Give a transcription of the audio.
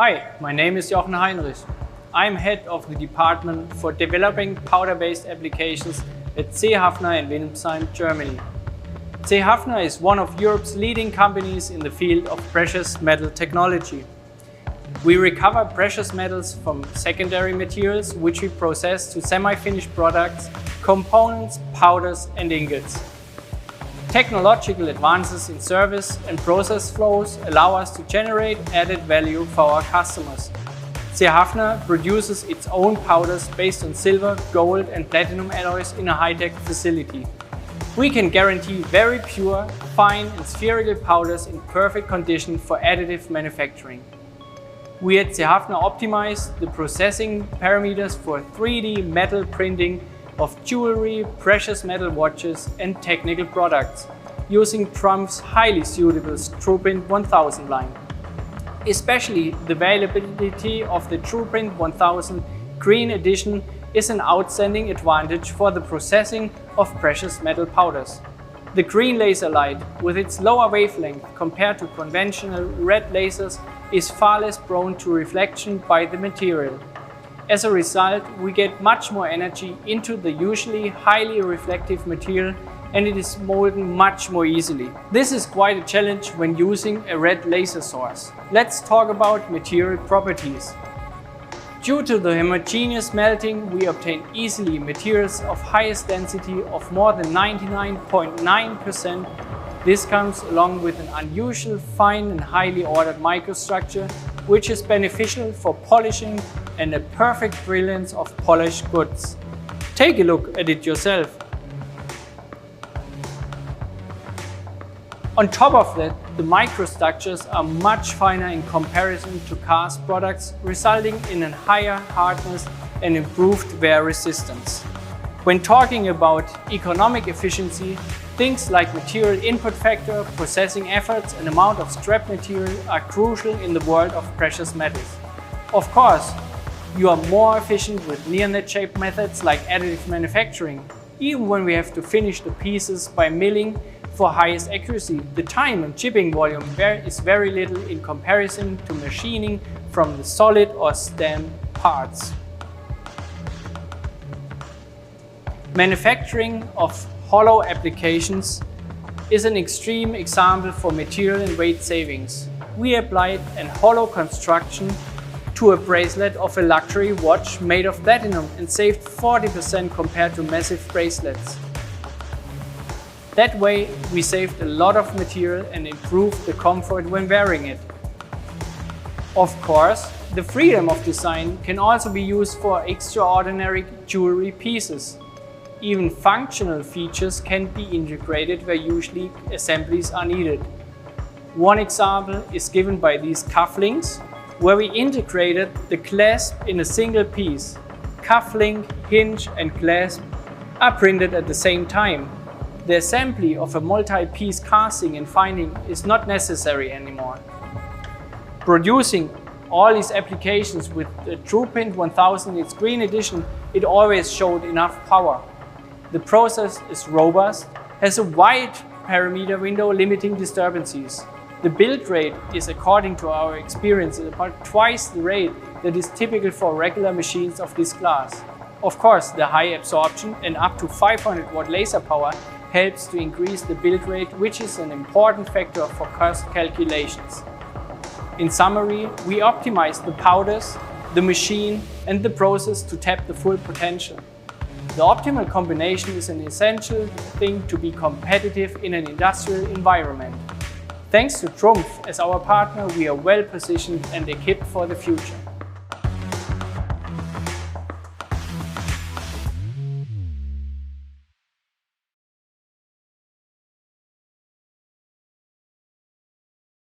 Hi, my name is Jochen Heinrich. I'm head of the department for developing powder-based applications at C. Hafner in Wilhelmshaven, Germany. C. Hafner is one of Europe's leading companies in the field of precious metal technology. We recover precious metals from secondary materials which we process to semi-finished products, components, powders and ingots. Technological advances in service and process flows allow us to generate added value for our customers. C. Hafner produces its own powders based on silver, gold and platinum alloys in a high-tech facility. We can guarantee very pure, fine and spherical powders in perfect condition for additive manufacturing. We at C. Hafner optimize the processing parameters for 3D metal printing of jewelry, precious metal watches and technical products using TRUMPF's highly suitable TruPrint 1000 line. Especially the availability of the TruPrint 1000 Green Edition is an outstanding advantage for the processing of precious metal powders. The green laser light, with its lower wavelength compared to conventional red lasers, is far less prone to reflection by the material. As a result, we get much more energy into the usually highly reflective material and it is molded much more easily. This is quite a challenge when using a red laser source. Let's talk about material properties. Due to the homogeneous melting, we obtain easily materials of highest density of more than 99.9%. This comes along with an unusual fine and highly ordered microstructure, which is beneficial for polishing and a perfect brilliance of polished goods. Take a look at it yourself. On top of that, the microstructures are much finer in comparison to cast products, resulting in a higher hardness and improved wear resistance. When talking about economic efficiency, things like material input factor, processing efforts and amount of scrap material are crucial in the world of precious metals. Of course, you are more efficient with near-net-shaped methods like additive manufacturing. Even when we have to finish the pieces by milling for highest accuracy, the time and chipping volume is very little in comparison to machining from the solid or stamped parts. Manufacturing of hollow applications is an extreme example for material and weight savings. We applied an hollow construction to a bracelet of a luxury watch made of platinum and saved 40% compared to massive bracelets. That way, we saved a lot of material and improved the comfort when wearing it. Of course, the freedom of design can also be used for extraordinary jewelry pieces. Even functional features can be integrated where usually assemblies are needed. One example is given by these cufflinks, where we integrated the clasp in a single piece. Cufflink, hinge and clasp are printed at the same time. The assembly of a multi-piece casting and finding is not necessary anymore. Producing all these applications with the TruPrint 1000 in its Green Edition, it always showed enough power. The process is robust, has a wide parameter window limiting disturbances. The build rate is, according to our experience, about twice the rate that is typical for regular machines of this class. Of course, the high absorption and up to 500 watt laser power helps to increase the build rate, which is an important factor for cost calculations. In summary, we optimize the powders, the machine and the process to tap the full potential. The optimal combination is an essential thing to be competitive in an industrial environment. Thanks to TRUMPF as our partner, we are well positioned and equipped for the future.